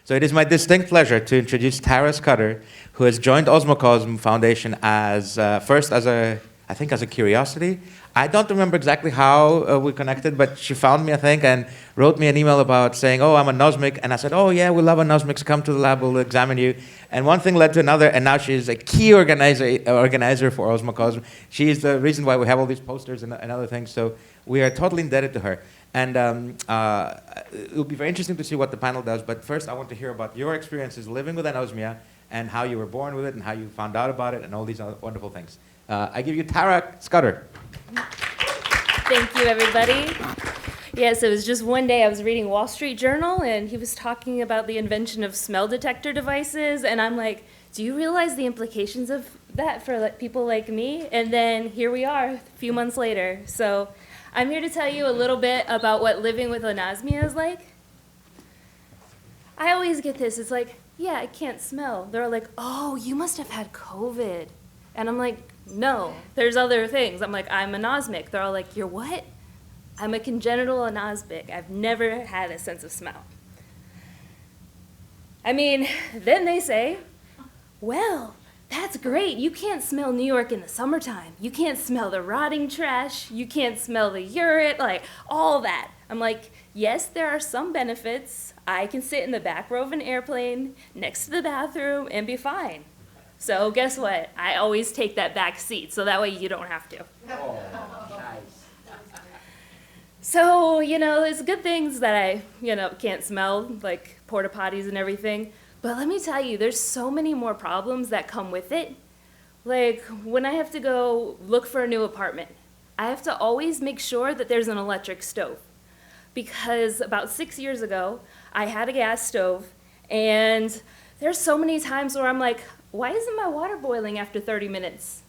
So it is my distinct pleasure to introduce Tara Scudder, who has joined Osmocosm Foundation as first as a curiosity. I don't remember exactly how we connected, but she found me, I think, and wrote me an email about saying, "Oh, I'm a Nosmic," and I said, "Oh yeah, we love Anosmics. Come to the lab, we'll examine you." And one thing led to another, and now she's a key organizer for Osmocosm. She is the reason why we have all these posters and other things. So we are totally indebted to her. And it will be very interesting to see what the panel does. But first, I want to hear about your experiences living with anosmia and how you were born with it and how you found out about it and all these other wonderful things. I give you Tara Scudder. Thank you, everybody. Yes, it was just one day I was reading Wall Street Journal, and he was talking about the invention of smell detector devices, and I'm like, do you realize the implications of that for people like me? And then here we are, a few months later. So I'm here to tell you a little bit about what living with anosmia is like. I always get this, it's like, yeah, I can't smell. They're like, oh, you must have had COVID. And I'm like, no, there's other things. I'm like, I'm anosmic. They're all like, you're what? I'm a congenital anosmic. I've never had a sense of smell. I mean, then they say, well, that's great. You can't smell New York in the summertime. You can't smell the rotting trash. You can't smell the urine, like all that. I'm like, yes, there are some benefits. I can sit in the back row of an airplane next to the bathroom and be fine. So guess what? I always take that back seat, so that way you don't have to. Oh, nice. So, it's good things that I, can't smell, like porta potties and everything. But let me tell you, there's so many more problems that come with it. Like, when I have to go look for a new apartment, I have to always make sure that there's an electric stove. Because about 6 years ago, I had a gas stove, and there's so many times where I'm like, why isn't my water boiling after 30 minutes?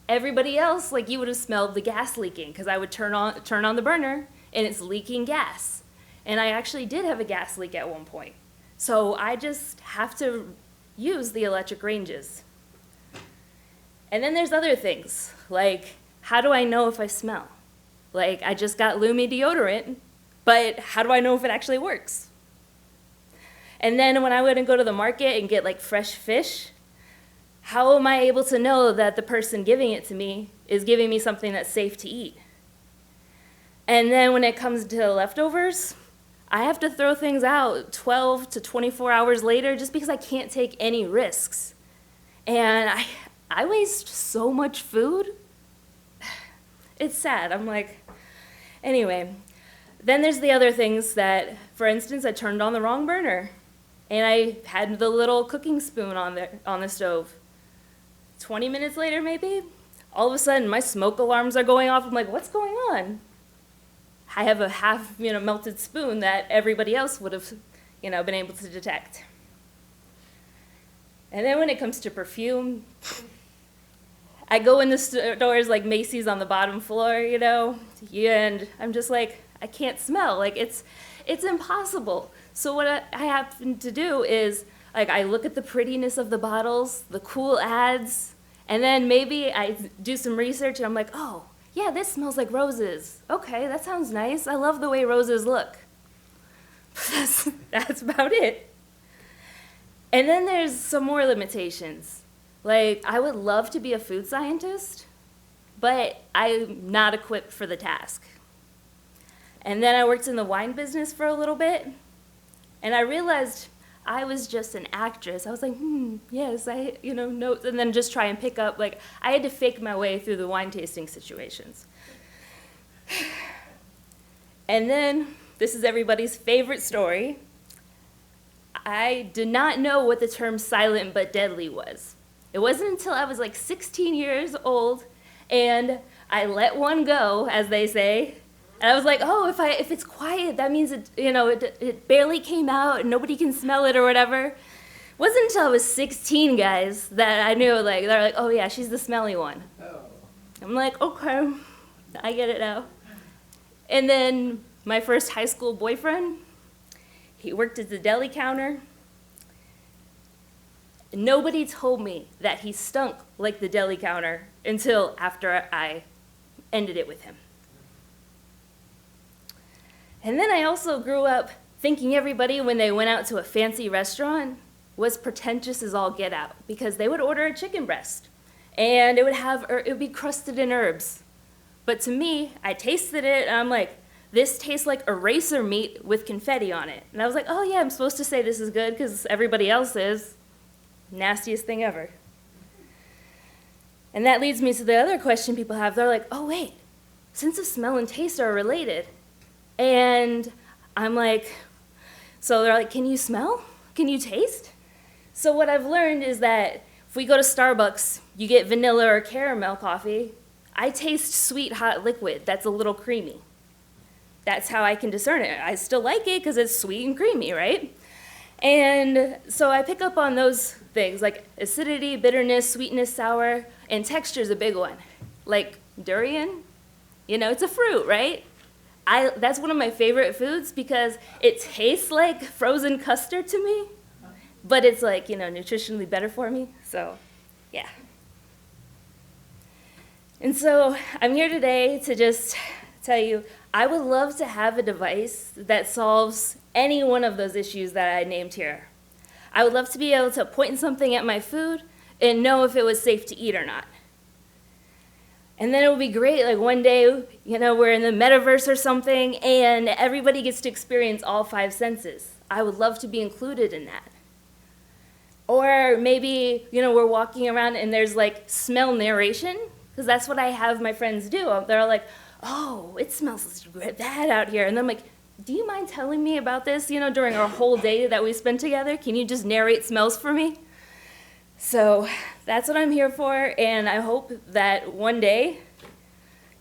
Everybody else, like you would have smelled the gas leaking, because I would turn on the burner, and it's leaking gas. And I actually did have a gas leak at one point. So I just have to use the electric ranges. And then there's other things, like how do I know if I smell? Like I just got Lumi deodorant, but how do I know if it actually works? And then when I would go to the market and get like fresh fish, how am I able to know that the person giving it to me is giving me something that's safe to eat? And then when it comes to leftovers, I have to throw things out 12 to 24 hours later just because I can't take any risks. And I waste so much food. It's sad. I'm like, anyway. Then there's the other things that, for instance, I turned on the wrong burner. And I had the little cooking spoon on the stove. 20 minutes later, maybe, all of a sudden my smoke alarms are going off. I'm like, what's going on? I have a half, melted spoon that everybody else would have, been able to detect. And then when it comes to perfume, I go in the stores like Macy's on the bottom floor, and I'm just like, I can't smell. Like it's impossible. So what I happen to do is, like, I look at the prettiness of the bottles, the cool ads, and then maybe I do some research and I'm like, oh, yeah, this smells like roses. Okay, that sounds nice. I love the way roses look. That's about it. And then there's some more limitations. Like, I would love to be a food scientist, but I'm not equipped for the task. And then I worked in the wine business for a little bit, and I realized I was just an actress. I was like, yes, notes, and then just try and pick up, like, I had to fake my way through the wine tasting situations. And then, this is everybody's favorite story. I did not know what the term silent but deadly was. It wasn't until I was like 16 years old, and I let one go, as they say. And I was like, oh, if it's quiet, that means it barely came out and nobody can smell it or whatever. It wasn't until I was 16, guys, that I knew, like, they're like, oh yeah, she's the smelly one. Oh. I'm like, okay, I get it now. And then my first high school boyfriend, he worked at the deli counter. Nobody told me that he stunk like the deli counter until after I ended it with him. And then I also grew up thinking everybody, when they went out to a fancy restaurant, was pretentious as all get out, because they would order a chicken breast, and it would be crusted in herbs. But to me, I tasted it, and I'm like, this tastes like eraser meat with confetti on it. And I was like, oh yeah, I'm supposed to say this is good because everybody else is. Nastiest thing ever. And that leads me to the other question people have. They're like, oh wait, sense of smell and taste are related. And I'm like, so they're like, can you smell? Can you taste? So what I've learned is that if we go to Starbucks, you get vanilla or caramel coffee, I taste sweet hot liquid that's a little creamy. That's how I can discern it. I still like it because it's sweet and creamy, right? And so I pick up on those things like acidity, bitterness, sweetness, sour, and texture is a big one. Like durian, it's a fruit, right? That's one of my favorite foods because it tastes like frozen custard to me, but it's like, nutritionally better for me, so yeah. And so I'm here today to just tell you, I would love to have a device that solves any one of those issues that I named here. I would love to be able to point something at my food and know if it was safe to eat or not. And then it would be great, like one day, we're in the metaverse or something, and everybody gets to experience all 5 senses. I would love to be included in that. Or maybe, we're walking around and there's like smell narration, because that's what I have my friends do. They're like, oh, it smells bad out here. And I'm like, do you mind telling me about this, during our whole day that we spent together? Can you just narrate smells for me? So that's what I'm here for, and I hope that one day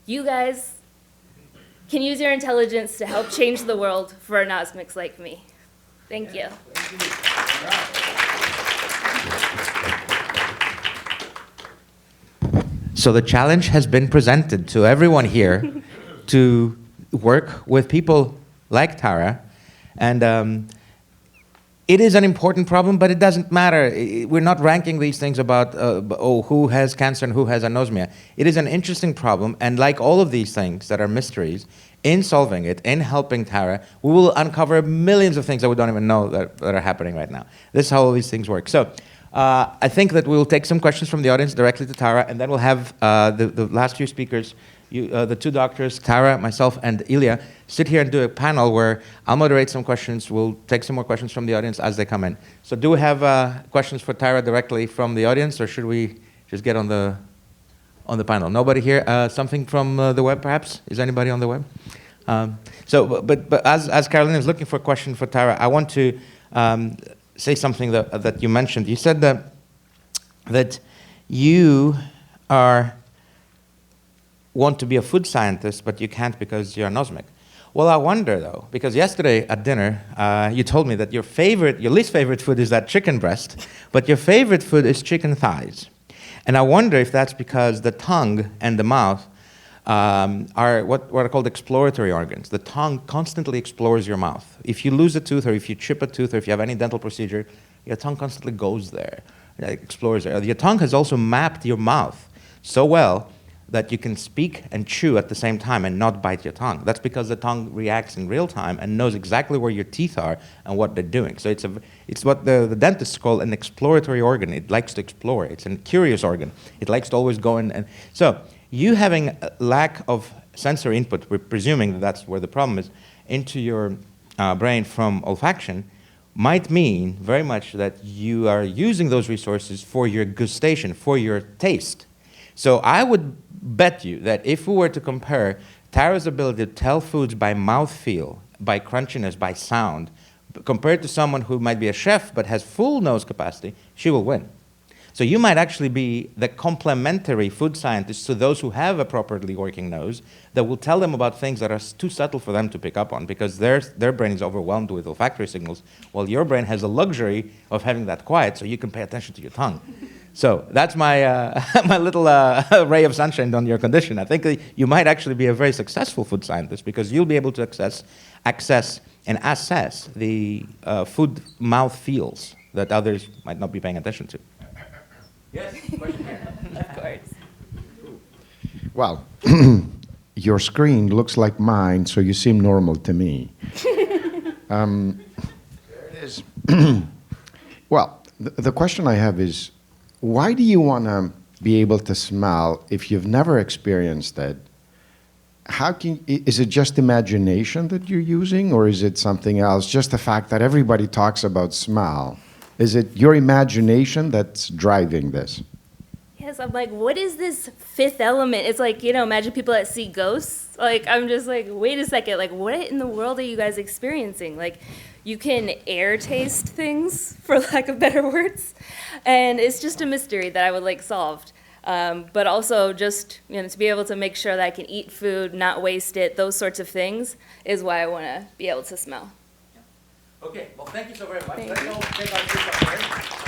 you guys can use your intelligence to help change the world for anosmics like me. Thank you. So the challenge has been presented to everyone here to work with people like Tara, and it is an important problem, but it doesn't matter. We're not ranking these things about, who has cancer and who has anosmia. It is an interesting problem, and like all of these things that are mysteries, in solving it, in helping Tara, we will uncover millions of things that we don't even know that are happening right now. This is how all these things work. So I think that we'll take some questions from the audience directly to Tara, and then we'll have the last few speakers, the 2 doctors, Tara, myself, and Ilya, sit here and do a panel where I'll moderate some questions. We'll take some more questions from the audience as they come in. So do we have questions for Tara directly from the audience, or should we just get on the panel? Nobody here? Something from the web, perhaps? Is anybody on the web? But as Carolina is looking for a question for Tara, I want to say something that you mentioned. You said that you want to be a food scientist, but you can't because you're anosmic. Well, I wonder, though, because yesterday at dinner, you told me that your least favorite food is that chicken breast, but your favorite food is chicken thighs. And I wonder if that's because the tongue and the mouth are what are called exploratory organs. The tongue constantly explores your mouth. If you lose a tooth, or if you chip a tooth, or if you have any dental procedure, your tongue constantly goes there, explores there. Your tongue has also mapped your mouth so well that you can speak and chew at the same time and not bite your tongue. That's because the tongue reacts in real time and knows exactly where your teeth are and what they're doing. So it's what the dentists call an exploratory organ. It likes to explore. It's a curious organ. It likes to always go in. And so you having a lack of sensory input, we're presuming that that's where the problem is, into your brain from olfaction, might mean very much that you are using those resources for your gustation, for your taste. So I would bet you that if we were to compare Tara's ability to tell foods by mouthfeel, by crunchiness, by sound, compared to someone who might be a chef but has full nose capacity, she will win. So you might actually be the complementary food scientist to those who have a properly working nose that will tell them about things that are too subtle for them to pick up on because their brain is overwhelmed with olfactory signals, while your brain has the luxury of having that quiet so you can pay attention to your tongue. So that's my my little ray of sunshine on your condition. I think you might actually be a very successful food scientist because you'll be able to access and assess the food mouth feels that others might not be paying attention to. Yes, question here. Of course. Well, your screen looks like mine, so you seem normal to me. There it is. Well, the question I have is, why do you want to be able to smell if you've never experienced it? Is it just imagination that you're using, or is it something else? Just the fact that everybody talks about smell. Is it your imagination that's driving this? Yes, I'm like, what is this fifth element? It's like, imagine people that see ghosts. Like, I'm just like, wait a second, like, what in the world are you guys experiencing? Like, you can air taste things, for lack of better words, and it's just a mystery that I would like solved. But also just, to be able to make sure that I can eat food, not waste it, those sorts of things is why I want to be able to smell. Okay, well, thank you so very much. Thank Let's you. all take our seats up here.